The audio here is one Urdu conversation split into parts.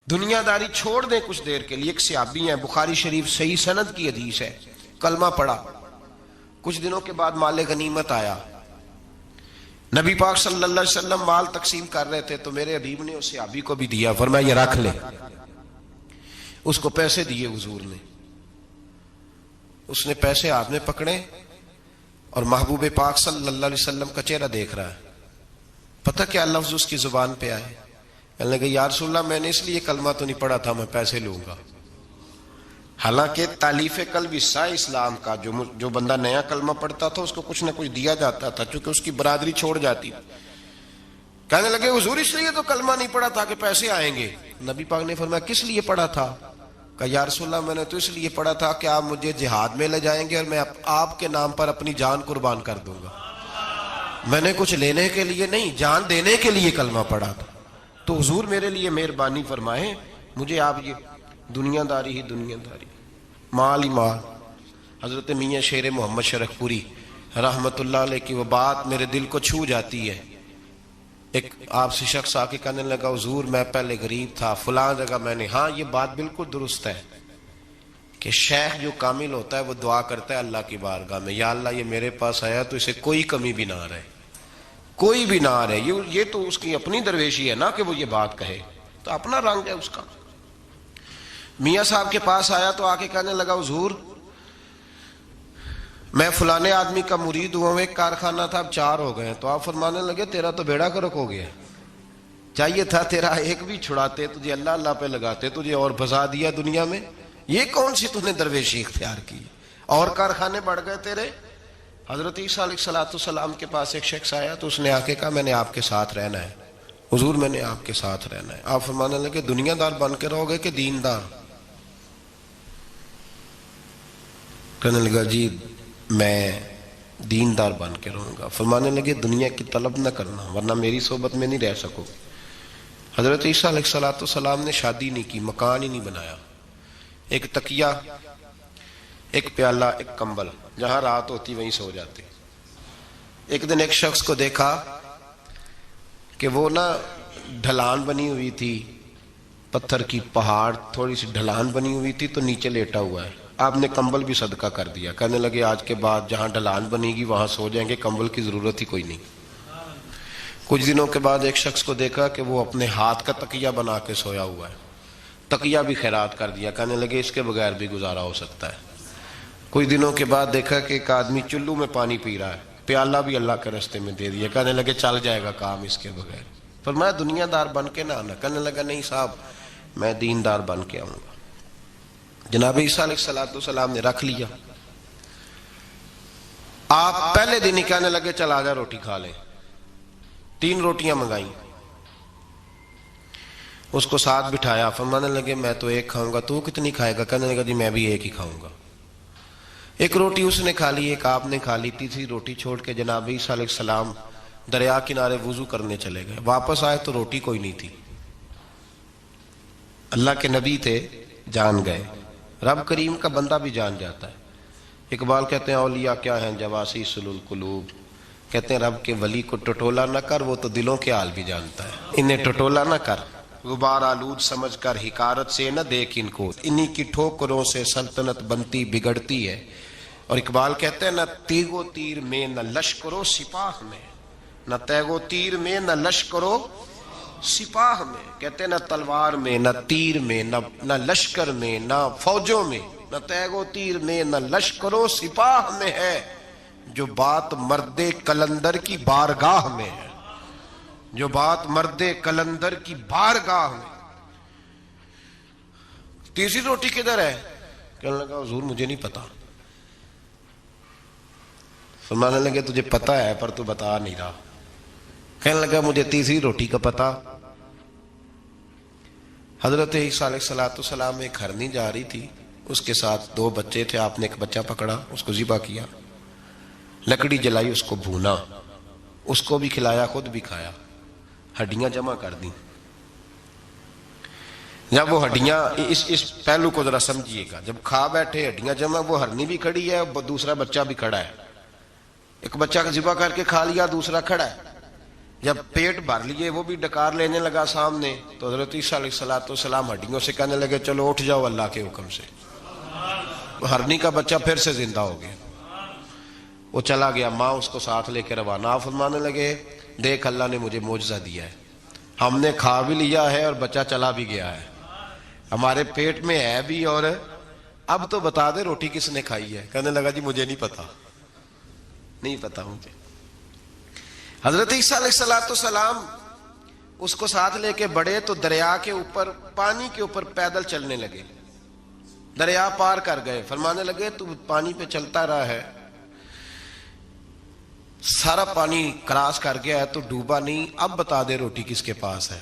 دنیا داری چھوڑ دیں کچھ دیر کے لیے. ایک صحابی ہیں، بخاری شریف صحیح سند کی حدیث ہے، کلمہ پڑھا، کچھ دنوں کے بعد مال غنیمت آیا. نبی پاک صلی اللہ علیہ وسلم مال تقسیم کر رہے تھے تو میرے حبیب نے اس صحابی کو بھی دیا، فرمایا یہ رکھ لے. اس کو پیسے دیے حضور نے. اس نے پیسے ہاتھ میں پکڑے اور محبوب پاک صلی اللہ علیہ وسلم کا چہرہ دیکھ رہا ہے. پتہ کیا لفظ اس کی زبان پہ آئے؟ کہنے لگے یا رسول اللہ میں نے اس لیے کلمہ تو نہیں پڑھا تھا میں پیسے لوں گا. حالانکہ تالیف قلب حصہ اسلام کا، جو بندہ نیا کلمہ پڑھتا تھا اس کو کچھ نہ کچھ دیا جاتا تھا چونکہ اس کی برادری چھوڑ جاتی. کہنے لگے حضور اس لیے تو کلمہ نہیں پڑھا تھا کہ پیسے آئیں گے. نبی پاک نے فرمایا کس لیے پڑھا تھا؟ کہا یا رسول اللہ میں نے تو اس لیے پڑھا تھا کہ آپ مجھے جہاد میں لے جائیں گے اور میں آپ کے نام پر اپنی جان قربان کر دوں گا. میں نے کچھ لینے کے لیے نہیں، جان دینے کے لیے کلمہ پڑھا تھا. تو حضور میرے لیے مہربانی فرمائیں، مجھے آپ یہ دنیا داری ہی دنیا داری، مال ہی مال. حضرت میاں شیر محمد شرف پوری رحمت اللہ علیہ کی وہ بات میرے دل کو چھو جاتی ہے. ایک آپ سے شخص آ کے کہنے لگا حضور میں پہلے غریب تھا فلاں جگہ میں نے. ہاں یہ بات بالکل درست ہے کہ شیخ جو کامل ہوتا ہے وہ دعا کرتا ہے اللہ کی بارگاہ میں، یا اللہ یہ میرے پاس آیا تو اسے کوئی کمی بھی نہ رہے، کوئی بھی نہ رہے. یہ تو اس کی اپنی درویشی ہے نا کہ وہ یہ بات کہے، تو اپنا رنگ ہے اس کا. میاں صاحب کے پاس آیا تو آ کے کہنے لگا حضور میں فلانے آدمی کا مرید ہوا ہوں، ایک کارخانہ تھا اب 4 ہو گئے. تو آپ فرمانے لگے تیرا تو بیڑا گرک ہو گیا، چاہیے تھا تیرا ایک بھی چھڑاتے، تجھے اللہ اللہ پہ لگاتے، تجھے اور بھسا دیا دنیا میں. یہ کون سی تُو نے درویشی اختیار کی، اور کارخانے بڑھ گئے تیرے. حضرت عیسیٰ علیہ السلام کے پاس ایک شخص آیا تو اس نے آ کے کہا میں نے آپ کے ساتھ رہنا ہے حضور، میں نے آپ کے ساتھ رہنا ہے. آپ فرمانے لگے دنیا دار بن کے رہو گے کہ دیندار؟ کہنے لگا جی میں دیندار بن کے رہوں گا. فرمانے لگے دنیا کی طلب نہ کرنا ورنہ میری صحبت میں نہیں رہ سکو. حضرت عیسیٰ علیہ السلام نے شادی نہیں کی، مکان ہی نہیں بنایا، ایک تکیہ، ایک پیالہ، ایک کمبل، جہاں رات ہوتی وہیں سو جاتے. ایک دن ایک شخص کو دیکھا کہ وہ نا ڈھلان بنی ہوئی تھی، پتھر کی پہاڑ تھوڑی سی ڈھلان بنی ہوئی تھی تو نیچے لیٹا ہوا ہے. آپ نے کمبل بھی صدقہ کر دیا. کہنے لگے آج کے بعد جہاں ڈھلان بنے گی وہاں سو جائیں گے، کمبل کی ضرورت ہی کوئی نہیں. کچھ دنوں کے بعد ایک شخص کو دیکھا کہ وہ اپنے ہاتھ کا تکیہ بنا کے سویا ہوا ہے، تکیہ بھی خیرات کر دیا. کہنے لگے اس کے بغیر بھی گزارا ہو سکتا ہے. کچھ دنوں کے بعد دیکھا کہ ایک آدمی چلو میں پانی پی رہا ہے، پیالہ بھی اللہ کے راستے میں دے دیا. کہنے لگے چل جائے گا کام اس کے بغیر. فرمایا دنیا دار بن کے نہ آنا. کہنے لگا نہیں صاحب میں دیندار بن کے آؤں گا. جناب عیسیٰ علیہ السلام نے رکھ لیا. آپ پہلے دن ہی کہنے لگے چل آجا روٹی کھا لیں. 3 روٹیاں منگائیں، اس کو ساتھ بٹھایا. فرمانے لگے میں تو ایک کھاؤں گا، تو کتنی کھائے گا؟ کہنے لگا جی میں بھی ایک ہی کھاؤں گا. ایک روٹی اس نے کھا لی، ایک آپ نے کھا لی. تیسری روٹی چھوڑ کے جناب عیسیٰ علیہ السلام دریا کنارے وضو کرنے چلے گئے. واپس آئے تو روٹی کوئی نہیں تھی. اللہ کے نبی تھے، جان گئے. رب کریم کا بندہ بھی جان جاتا ہے. اقبال کہتے ہیں اولیاء کیا ہیں جواسی سل القلوب، کہتے ہیں رب کے ولی کو ٹٹولا نہ کر، وہ تو دلوں کے حال بھی جانتا ہے. انہیں ٹٹولا نہ کر، غبار آلود سمجھ کر حکارت سے نہ دیکھ ان کو، انہی کی ٹھوکروں سے سلطنت بنتی بگڑتی ہے. اور اقبال کہتے ہیں نہ تیگ و تیر میں نہ لشکرو سپاہ میں، نہ تیگ و تیر میں نہ لشکرو سپاہ میں. کہتے ہیں نہ تلوار میں نہ تیر میں نہ لشکر میں نہ فوجوں میں، نہ تیگ و تیر میں نہ لشکر و سپاہ میں ہے جو بات مرد کلندر کی بارگاہ میں ہے، جو بات مرد کلندر کی بارگاہ میں. تیسری روٹی کدھر ہے؟ کہنے لگا حضور مجھے نہیں پتا. فرمانے لگے تجھے پتا ہے پر تو بتا نہیں رہا. کہنے لگا مجھے تیسری روٹی کا پتا. حضرت عیسیٰ علیہ السلام ایک ہرنی جا رہی تھی، اس کے ساتھ 2 بچے تھے. آپ نے ایک بچہ پکڑا، اس کو ذبح کیا، لکڑی جلائی، اس کو بھونا، اس کو بھی کھلایا، خود بھی کھایا، ہڈیاں جمع کر دیں. جب وہ ہڈیاں اس پہلو کو ذرا سمجھیے گا، جب کھا بیٹھے ہڈیاں جمع، وہ ہرنی بھی کھڑی ہے، دوسرا بچہ بھی کھڑا ہے. ایک بچہ ذبح کر کے کھا لیا، دوسرا کھڑا ہے. جب پیٹ بھر لیے وہ بھی ڈکار لینے لگا سامنے تو حضرت عیسیٰ علیہ السلام ہڈیوں سے کہنے لگے چلو اٹھ جاؤ اللہ کے حکم سے. ہرنی کا بچہ پھر سے زندہ ہو گیا. وہ چلا گیا, ماں اس کو ساتھ لے کے روانہ. آپ فرمانے لگے دیکھ اللہ نے مجھے معجزہ دیا ہے, ہم نے کھا بھی لیا ہے اور بچہ چلا بھی گیا ہے, ہمارے پیٹ میں ہے بھی, اور اب تو بتا دے روٹی کس نے کھائی ہے. کہنے لگا جی مجھے نہیں پتا, نہیں پتا مجھے. حضرت عیسیٰ علیہ السلام اس کو ساتھ لے کے بڑھے تو دریا کے اوپر, پانی کے اوپر پیدل چلنے لگے. دریا پار کر گئے. فرمانے لگے تو پانی پہ چلتا رہا ہے, سارا پانی کراس کر گیا ہے تو ڈوبا نہیں, اب بتا دے روٹی کس کے پاس ہے.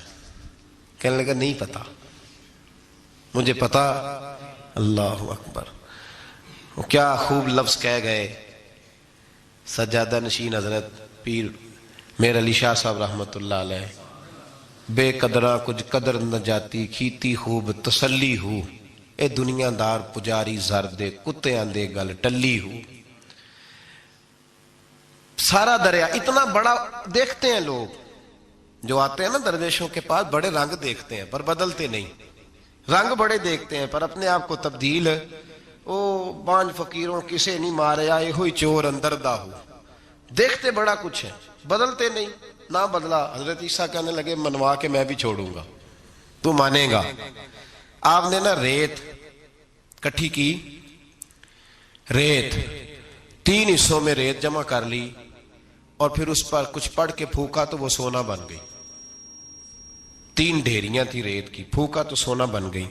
کہنے لگا نہیں پتا, مجھے پتا. اللہ اکبر. کیا خوب لفظ کہہ گئے سجادہ نشین حضرت پیر میر علی شاہ صاحب رحمت اللہ علیہ. بے قدراں کچھ قدر نہ جاتی, کھیتی خوب تسلی ہو, اے دنیا دار پجاری زر دے, کتیاں دے گل ٹلی ہو. سارا دریا اتنا بڑا دیکھتے ہیں لوگ جو آتے ہیں نا درویشوں کے پاس, بڑے رنگ دیکھتے ہیں پر بدلتے نہیں. رنگ بڑے دیکھتے ہیں پر اپنے آپ کو تبدیل, او بانج فقیروں کسے نہیں مارے آئے ہوئی چور اندر دا ہو. دیکھتے بڑا کچھ ہے, بدلتے نہیں. نہ بدلا. حضرت عیسیٰ کہنے لگے منوا کے میں بھی چھوڑوں گا, تو مانے گا. آپ نے نا ریت کٹھی کی, ریت 3 حصوں میں ریت جمع کر لی اور پھر اس پر کچھ پڑھ کے پھونکا تو وہ سونا بن گئی. 3 ڈھیریاں تھی ریت کی, پھونکا تو سونا بن گئی.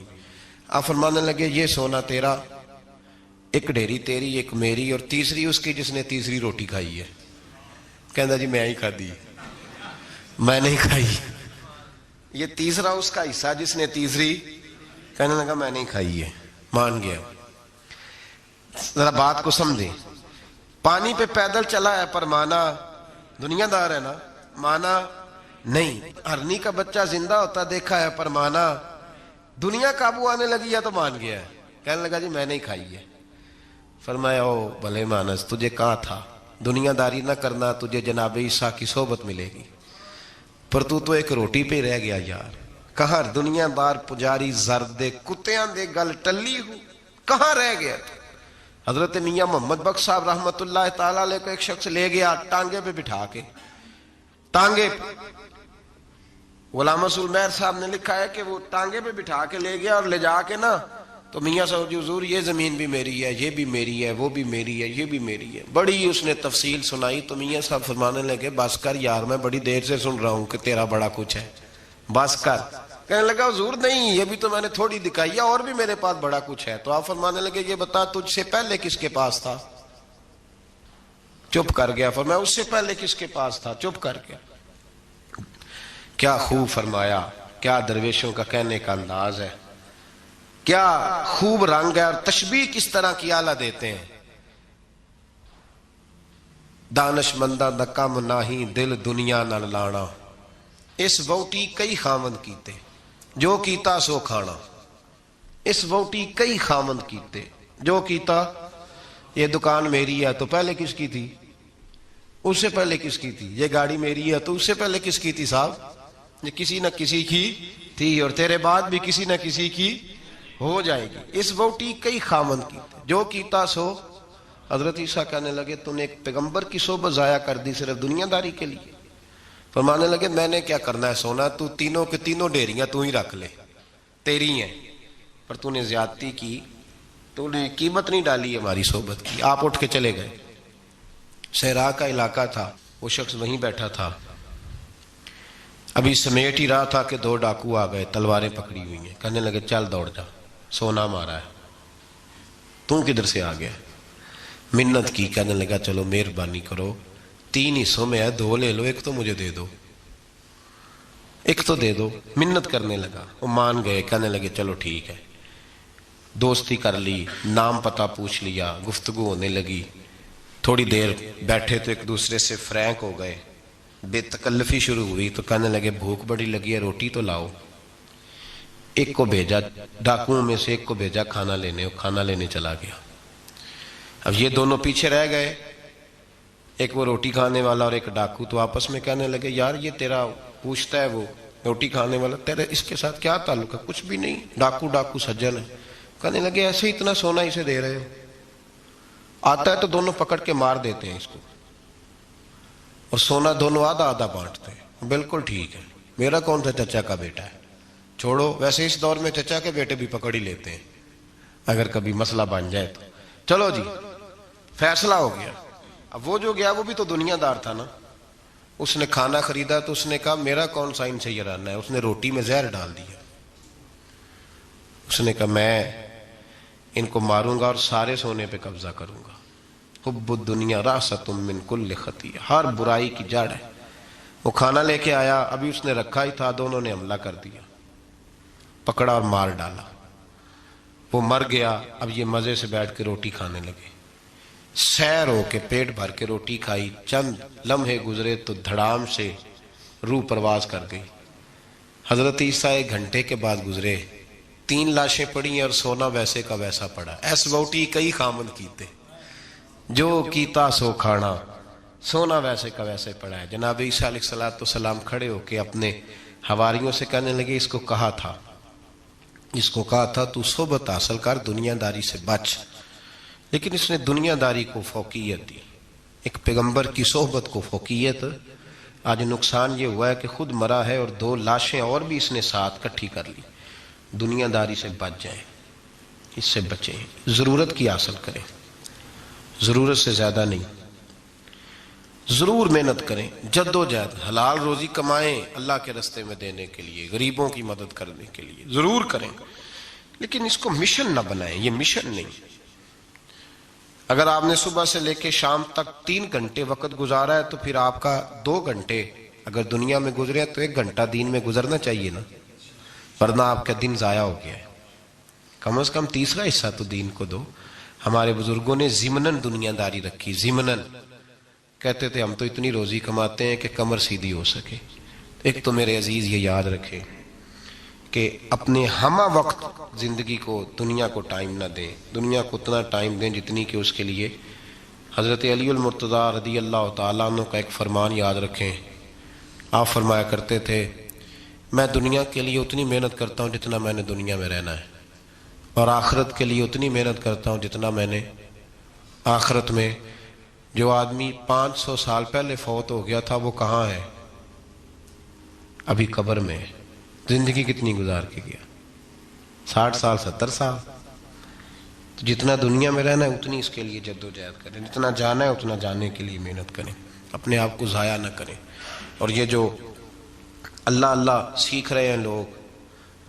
آپ فرمانے لگے یہ سونا تیرا, ایک ڈھیری تیری, ایک میری, اور تیسری اس کی جس نے تیسری روٹی کھائی ہے. کہنا جی میں ہی کھا دی, میں نہیں کھائی. یہ تیسرا اس کا حصہ جس نے تیسری, کہنے لگا میں نہیں کھائی ہے. مان گیا. ذرا بات کو سمجھیں. پانی پہ پیدل چلا ہے پر مانا, دنیا دار ہے نا, مانا نہیں. ہرنی کا بچہ زندہ ہوتا دیکھا ہے پر مانا. دنیا قابو آنے لگی ہے تو مان گیا ہے. کہنے لگا جی میں نہیں کھائی ہے. فرمایا او بھلے مانس, تجھے کہاں تھا دنیا داری نہ کرنا, تجھے جناب عیسیٰ کی صحبت ملے گی, پر تو ایک روٹی پہ رہ گیا یار. کہاں دنیا دار پجاری زردے کتیاں دے گل ٹلی ہو, کہاں رہ گیا تھا. حضرت میاں محمد بخش صاحب رحمت اللہ تعالیٰ علیہ کو ایک شخص لے گیا ٹانگے پہ بٹھا کے. ٹانگے غلام رسول مہر صاحب نے لکھا ہے کہ وہ ٹانگے پہ بٹھا کے لے گیا اور لے جا کے نا تو میاں صاحب جی حضور یہ زمین بھی میری ہے, یہ بھی میری ہے, وہ بھی میری ہے, یہ بھی میری ہے. بڑی اس نے تفصیل سنائی تو میاں صاحب فرمانے لگے بس کر یار, میں بڑی دیر سے سن رہا ہوں کہ تیرا بڑا کچھ ہے, بس کر. کہنے لگا حضور نہیں, یہ بھی تو میں نے تھوڑی دکھائی ہے, اور بھی میرے پاس بڑا کچھ ہے. تو آپ فرمانے لگے یہ بتا تجھ سے پہلے کس کے پاس تھا. چپ کر گیا. فرمایا اس سے پہلے کس کے پاس تھا. چپ کر گیا. کیا خوب فرمایا, کیا درویشوں کا کہنے کا انداز ہے, کیا خوب رنگ ہے, اور تشبیہ کس طرح کی اعلیٰ دیتے ہیں. دانش مندہ دا کم ناہی دل دنیا نہ لانا, اس ووٹی کئی خامند کیتے, جو کیتا سو کھانا. اس ووٹی کئی خامند کیتے, جو کیتا. یہ دکان میری ہے تو پہلے کس کی تھی, اس سے پہلے کس کی تھی. یہ گاڑی میری ہے تو اس سے پہلے کس کی تھی صاحب, یہ کسی نہ کسی کی تھی, اور تیرے بعد بھی کسی نہ کسی کی ہو جائے گی. اس ووٹی کئی خامند کیتے, جو کیتا سو. حضرت عیسیٰ کہنے لگے تو نے ایک پیغمبر کی صحبت ضائع کر دی صرف دنیا داری کے لیے. فرمانے لگے میں نے کیا کرنا ہے سونا, تو تینوں کے تینوں ڈیریاں تو ہی رکھ لے, تیری ہیں, پر تو نے زیادتی کی, تو نے قیمت نہیں ڈالی ہماری صحبت کی. آپ اٹھ کے چلے گئے. صحرا کا علاقہ تھا, وہ شخص وہیں بیٹھا تھا, ابھی سمیٹ ہی رہا تھا کہ 2 ڈاکو آ گئے, تلواریں پکڑی ہوئی ہیں. کہنے لگے چل دوڑ جا, سونا مارا ہے, تو کدھر سے آ گیا. منت کی. کہنے لگا چلو مہربانی کرو, 3 حصوں میں ہے, 2 لے لو, ایک تو مجھے دے دو, ایک تو دے دو. منت کرنے لگا, وہ مان گئے. کہنے لگے چلو ٹھیک ہے. دوستی کر لی, نام پتہ پوچھ لیا, گفتگو ہونے لگی. تھوڑی دیر بیٹھے تو ایک دوسرے سے فرینک ہو گئے, بے تکلفی شروع ہوئی. تو کہنے لگے بھوک بڑی لگی ہے, روٹی تو لاؤ. ایک کو بھیجا, ڈاکوؤں میں سے ایک کو بھیجا کھانا لینے, وہ کھانا لینے چلا گیا. اب یہ دونوں پیچھے رہ گئے. ایک وہ روٹی کھانے والا اور ایک ڈاکو تو آپس میں کہنے لگے یار یہ تیرا پوچھتا ہے وہ روٹی کھانے والا تیرے اس کے ساتھ کیا تعلق ہے؟ کچھ بھی نہیں، ڈاکو سجن ہے۔ کہنے لگے ایسے اتنا سونا اسے دے رہے ہو، آتا ہے تو دونوں پکڑ کے مار دیتے ہیں اس کو، اور سونا دونوں آدھا آدھا بانٹتے ہیں۔ بالکل ٹھیک ہے، میرا کون سا چچا کا بیٹا ہے، چھوڑو، ویسے اس دور میں چچا کے بیٹے بھی پکڑ ہی لیتے ہیں اگر کبھی مسئلہ بن جائے تو۔ چلو جی فیصلہ ہو گیا۔ اب وہ جو گیا وہ بھی تو دنیا دار تھا نا، اس نے کھانا خریدا تو اس نے کہا میرا کون سا ان سے یہ رہنا ہے، اس نے روٹی میں زہر ڈال دیا۔ اس نے کہا میں ان کو ماروں گا اور سارے سونے پہ قبضہ کروں گا۔ حب الدنیا راست من کل خطیہ، ہر برائی کی جڑ ہے۔ وہ کھانا لے کے آیا، ابھی اس نے رکھا ہی تھا، دونوں نے حملہ کر دیا، پکڑا اور مار ڈالا۔ وہ مر گیا، اب یہ مزے سے بیٹھ کے روٹی کھانے لگے، سیر ہو کے پیٹ بھر کے روٹی کھائی۔ چند لمحے گزرے تو دھڑام سے روح پرواز کر گئی۔ حضرت عیسیٰ 1 گھنٹے کے بعد گزرے، 3 لاشیں پڑی ہیں اور سونا ویسے کا ویسا پڑا۔ ایس بوٹی کئی خامن کیتے، جو کیتا سو کھانا، سونا ویسے کا ویسے پڑا ہے۔ جناب عیسیٰ علیہ السلام کھڑے ہو کے اپنے حواریوں سے کہنے لگے اس کو کہا تھا تو صحبت حاصل کر، دنیا داری سے بچ، لیکن اس نے دنیا داری کو فوقیت دی، ایک پیغمبر کی صحبت کو فوقیت۔ آج نقصان یہ ہوا ہے کہ خود مرا ہے اور 2 لاشیں اور بھی اس نے ساتھ کٹھی کر لی۔ دنیا داری سے بچ جائیں، اس سے بچیں، ضرورت کی حاصل کریں، ضرورت سے زیادہ نہیں، ضرور محنت کریں، جد و جہد، حلال روزی کمائیں اللہ کے رستے میں دینے کے لیے، غریبوں کی مدد کرنے کے لیے ضرور کریں، لیکن اس کو مشن نہ بنائیں، یہ مشن نہیں۔ اگر آپ نے صبح سے لے کے شام تک 3 گھنٹے وقت گزارا ہے تو پھر آپ کا 2 گھنٹے اگر دنیا میں گزرے ہیں تو 1 گھنٹہ دین میں گزرنا چاہیے نا، ورنہ آپ کا دن ضائع ہو گیا ہے۔ کم از کم تیسرا حصہ تو دین کو دو۔ ہمارے بزرگوں نے ضمناً دنیا داری رکھی، ضمناً کہتے تھے ہم تو اتنی روزی کماتے ہیں کہ کمر سیدھی ہو سکے۔ ایک تو میرے عزیز یہ یاد رکھیں کہ اپنے ہمہ وقت زندگی کو دنیا کو ٹائم نہ دیں، دنیا کو اتنا ٹائم دیں جتنی کہ اس کے لیے۔ حضرت علی المرتضیٰ رضی اللہ تعالیٰ عنہ کا ایک فرمان یاد رکھیں، آپ فرمایا کرتے تھے میں دنیا کے لیے اتنی محنت کرتا ہوں جتنا میں نے دنیا میں رہنا ہے، اور آخرت کے لیے اتنی محنت کرتا ہوں جتنا میں نے آخرت میں۔ جو آدمی 500 سال پہلے فوت ہو گیا تھا وہ کہاں ہے؟ ابھی قبر میں ہے۔ زندگی کتنی گزار کے گیا؟ 60 سال 70 سال۔ تو جتنا دنیا میں رہنا ہے اتنی اس کے لیے جد و جہد کریں، جتنا جانا ہے اتنا جانے کے لیے محنت کریں، اپنے آپ کو ضائع نہ کریں۔ اور یہ جو اللہ اللہ سیکھ رہے ہیں لوگ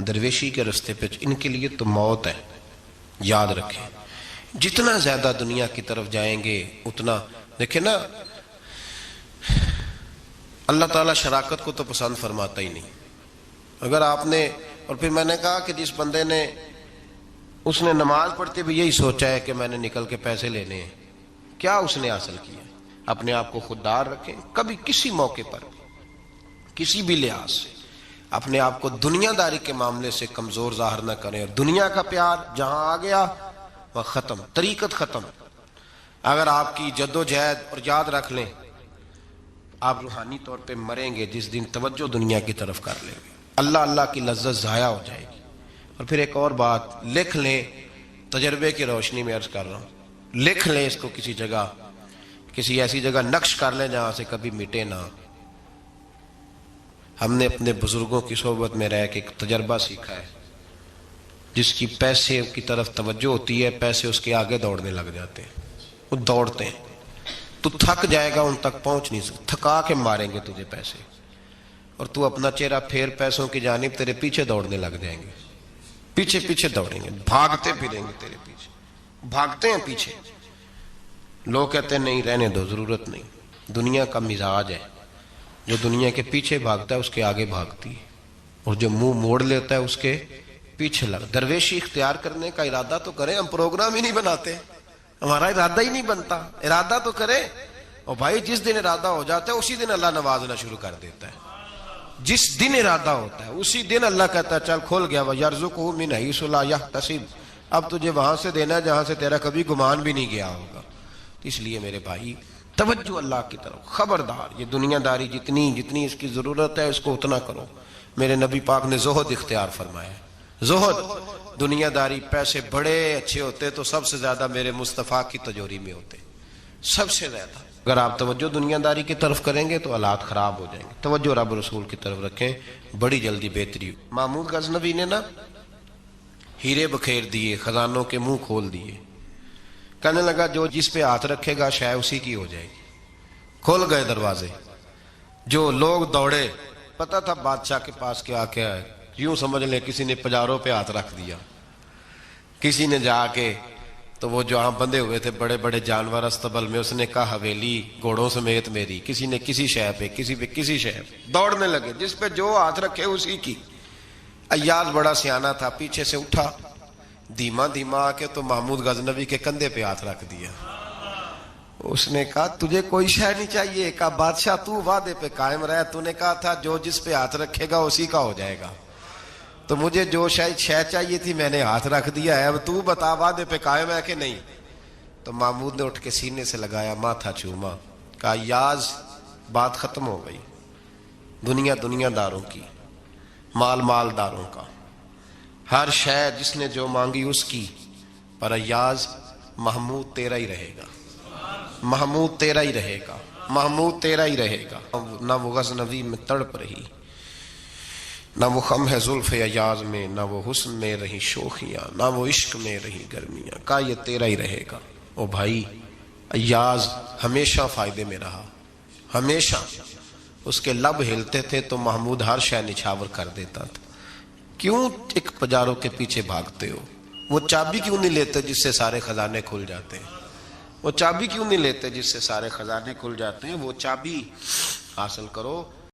درویشی کے رستے پہ، ان کے لیے تو موت ہے، یاد رکھیں۔ جتنا زیادہ دنیا کی طرف جائیں گے اتنا، دیکھیں نا اللہ تعالیٰ شراکت کو تو پسند فرماتا ہی نہیں۔ اگر آپ نے، اور پھر میں نے کہا کہ جس بندے نے، اس نے نماز پڑھتے بھی یہی سوچا ہے کہ میں نے نکل کے پیسے لینے ہیں، کیا اس نے حاصل کیا؟ اپنے آپ کو خوددار رکھیں، کبھی کسی موقع پر کسی بھی لحاظ سے اپنے آپ کو دنیا داری کے معاملے سے کمزور ظاہر نہ کریں، اور دنیا کا پیار جہاں آ گیا وہ ختم، طریقت ختم۔ اگر آپ کی جد و جہد، اور یاد رکھ لیں آپ روحانی طور پہ مریں گے جس دن توجہ دنیا کی طرف کر لیں گے، اللہ اللہ کی لذت ضائع ہو جائے گی۔ اور پھر ایک اور بات لکھ لیں، تجربے کی روشنی میں عرض کر رہا ہوں، لکھ لیں اس کو کسی جگہ، کسی ایسی جگہ نقش کر لیں جہاں سے کبھی مٹے نہ۔ ہم نے اپنے بزرگوں کی صحبت میں رہ کے ایک تجربہ سیکھا ہے، جس کی پیسے کی طرف توجہ ہوتی ہے پیسے اس کے آگے دوڑنے لگ جاتے ہیں، وہ دوڑتے ہیں، تو تھک جائے گا، ان تک پہنچ نہیں سکتا، تھکا کے ماریں گے تجھے پیسے، اور تو اپنا چہرہ پھیر پیسوں کی جانب، تیرے پیچھے دوڑنے لگ جائیں گے، پیچھے پیچھے دوڑیں گے، بھاگتے پھریں گے تیرے پیچھے، بھاگتے ہیں پیچھے۔ لوگ کہتے ہیں نہیں رہنے دو، ضرورت نہیں۔ دنیا کا مزاج ہے، جو دنیا کے پیچھے بھاگتا ہے اس کے آگے بھاگتی ہے، اور جو منہ موڑ لیتا ہے اس کے پیچھے لگ۔ درویشی اختیار کرنے کا ارادہ تو کریں، ہم پروگرام ہی نہیں بناتے، ہمارا ارادہ ہی نہیں بنتا، ارادہ تو کریں۔ اور بھائی جس دن ارادہ ہو جاتا ہے اسی دن اللہ نوازنا شروع کر دیتا ہے، جس دن ارادہ ہوتا ہے اسی دن اللہ کہتا ہے چل کھول گیا، وَيَرْزُقُهُ مِنْ حَيْثُ لَا يَحْتَسِبُ، اب تجھے وہاں سے دینا جہاں سے تیرا کبھی گمان بھی نہیں گیا ہوگا۔ اس لیے میرے بھائی توجہ اللہ کی طرف. خبردار یہ دنیا داری جتنی اس کی ضرورت ہے اس کو اتنا کرو. میرے نبی پاک نے زہد اختیار فرمایا. زہد دنیا داری. پیسے بڑے اچھے ہوتے تو سب سے زیادہ میرے مصطفیٰ کی تجوری میں ہوتے, سب سے زیادہ. اگر آپ توجہ دنیا داری کی طرف کریں گے تو حالات خراب ہو جائیں گے. توجہ رب رسول کی طرف رکھیں, بڑی جلدی بہتری. محمود غزنوی نے نا ہیرے بکھیر دیے, خزانوں کے منہ کھول دیے. کہنے لگا جو جس پہ ہاتھ رکھے گا شے اسی کی ہو جائے گی. کھول گئے دروازے. جو لوگ دوڑے, پتہ تھا بادشاہ کے پاس کیا ہے, یوں سمجھ لیں کسی نے پجاروں پہ ہاتھ رکھ دیا. کسی نے جا کے تو وہ جو بندے ہوئے تھے بڑے بڑے جانور استبل میں, اس نے کہا حویلی گھوڑوں سمیت میری. کسی نے کسی شے پہ, کسی پہ کسی شے پہ. دوڑنے لگے, جس پہ جو ہاتھ رکھے اسی کی. ایاز بڑا سیانہ تھا, پیچھے سے اٹھا دھیما دھیما آ کے تو محمود غزنوی کے کندھے پہ ہاتھ رکھ دیا. اس نے کہا تجھے کوئی شے نہیں چاہیے؟ کہا بادشاہ تو وعدے پہ قائم رہے, تو نے کہا تھا جو جس پہ ہاتھ رکھے گا اسی کا ہو جائے گا. تو مجھے جو شے چاہیے تھی میں نے ہاتھ رکھ دیا ہے, اب تو بتا وعدے پہ قائم ہے کہ نہیں. تو محمود نے اٹھ کے سینے سے لگایا, ماتھا چوما, کہا یاز بات ختم ہو گئی. دنیا داروں کی, مالداروں کا, ہر شے جس نے جو مانگی اس کی. پر ایاز محمود تیرا ہی رہے گا, محمود تیرا ہی رہے گا, محمود تیرا ہی رہے گا. نہ وہ غزنوی میں تڑپ رہی, نہ وہ خم ہے زلف ایاز میں, نہ وہ حسن میں رہی شوخیاں, نہ وہ عشق میں رہی گرمیاں. کہا یہ تیرا ہی رہے گا. او بھائی, ایاز ہمیشہ فائدے میں رہا, ہمیشہ. اس کے لب ہلتے تھے تو محمود ہر شے نچھاور کر دیتا تھا. کیوں ایک پجاروں کے پیچھے بھاگتے ہو؟ وہ چابی کیوں نہیں لیتے جس سے سارے خزانے کھل جاتے ہیں؟ وہ چابی کیوں نہیں لیتے جس سے سارے خزانے کھل جاتے ہیں؟ وہ چابی حاصل کرو